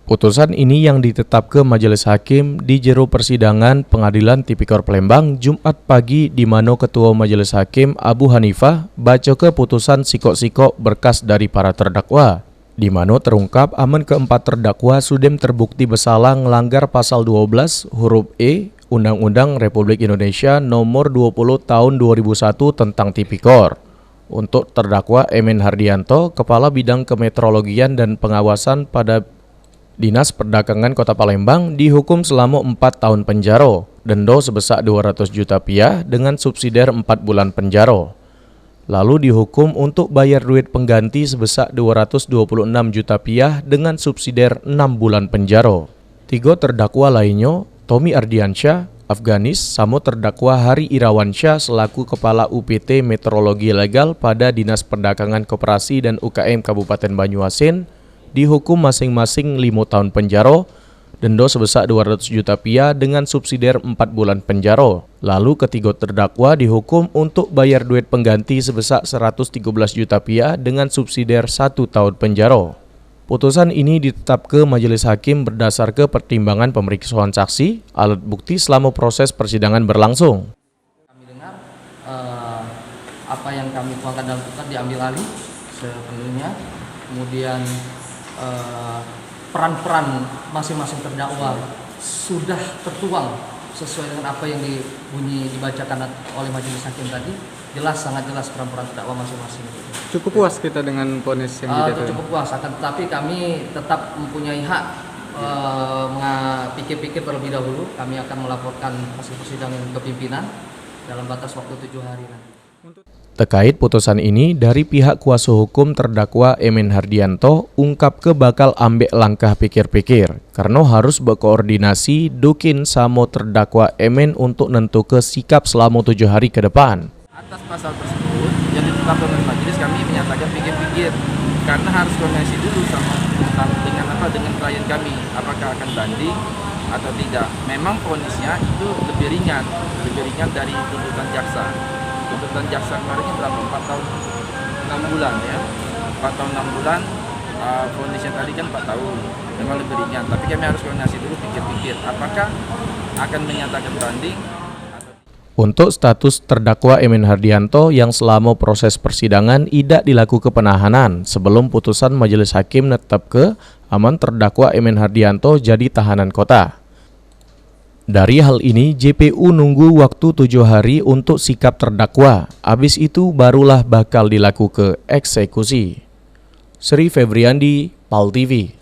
Putusan ini yang ditetapkan Majelis Hakim di jero persidangan Pengadilan Tipikor Palembang Jumat pagi di mana Ketua Majelis Hakim Abu Hanifah baca ke putusan sikok-sikok berkas dari para terdakwa, di mana terungkap aman keempat terdakwa sudem terbukti bersalah melanggar pasal 12 huruf E Undang-Undang Republik Indonesia Nomor 20 Tahun 2001 tentang Tipikor. Untuk terdakwa Emen Hardianto, Kepala Bidang Kemetrologian dan Pengawasan pada Dinas Perdagangan Kota Palembang dihukum selama 4 tahun penjara, denda sebesar 200 juta rupiah dengan subsidiar 4 bulan penjara. Lalu dihukum untuk bayar duit pengganti sebesar 226 juta rupiah dengan subsidiar 6 bulan penjara. 3 terdakwa lainnya, Tommy Ardiansyah, Afganis, sama terdakwa Hari Irawansyah selaku Kepala UPT Meteorologi Legal pada Dinas Perdagangan Koperasi dan UKM Kabupaten Banyuasin, dihukum masing-masing 5 tahun penjara, denda sebesar 200 juta rupiah dengan subsidiar 4 bulan penjara. Lalu ketiga terdakwa dihukum untuk bayar duit pengganti sebesar 113 juta rupiah dengan subsidiar 1 tahun penjara. Putusan ini ditetapkan Majelis Hakim berdasarkan pertimbangan pemeriksaan saksi, alat bukti selama proses persidangan berlangsung. Kami dengar apa yang kami tuangkan dalam putusan diambil alih sepenuhnya, kemudian peran-peran masing-masing terdakwa sudah tertuang sesuai dengan apa yang dibacakan oleh Majelis Hakim tadi. Sangat jelas peran-peran terdakwa masing-masing. Cukup puas kita dengan vonis yang dijatuhkan? Cukup puas, tetapi kami tetap mempunyai hak pikir-pikir terlebih dahulu. Kami akan melaporkan hasil persidangan ke pimpinan dalam batas waktu 7 hari nanti. Terkait putusan ini, dari pihak kuasa hukum terdakwa Emen Hardianto ungkap ke bakal ambek langkah pikir-pikir karena harus berkoordinasi dukin sama terdakwa Emen untuk nentuke sikap selama 7 hari ke depan. Atas pasal tersebut yang ditetapkan oleh majelis, kami menyatakan pikir-pikir karena harus koordinasi dulu dengan klien kami apakah akan banding atau tidak. Memang vonisnya itu lebih ringan dari tuntutan jaksa. Tuntutan jaksa kemarin berapa? 4 tahun 6 bulan ya. 4 tahun 6 bulan, vonisnya tadi kan 4 tahun. Memang lebih ringan, tapi kami harus koordinasi dulu pikir-pikir apakah akan menyatakan banding. Untuk status terdakwa Emen Hardianto yang selama proses persidangan tidak dilakukan penahanan sebelum putusan Majelis Hakim netapke aman terdakwa Emen Hardianto jadi tahanan kota. Dari hal ini, JPU nunggu waktu 7 hari untuk sikap terdakwa. Habis itu barulah bakal dilakukan eksekusi. Sri Febriandi, PAL TV.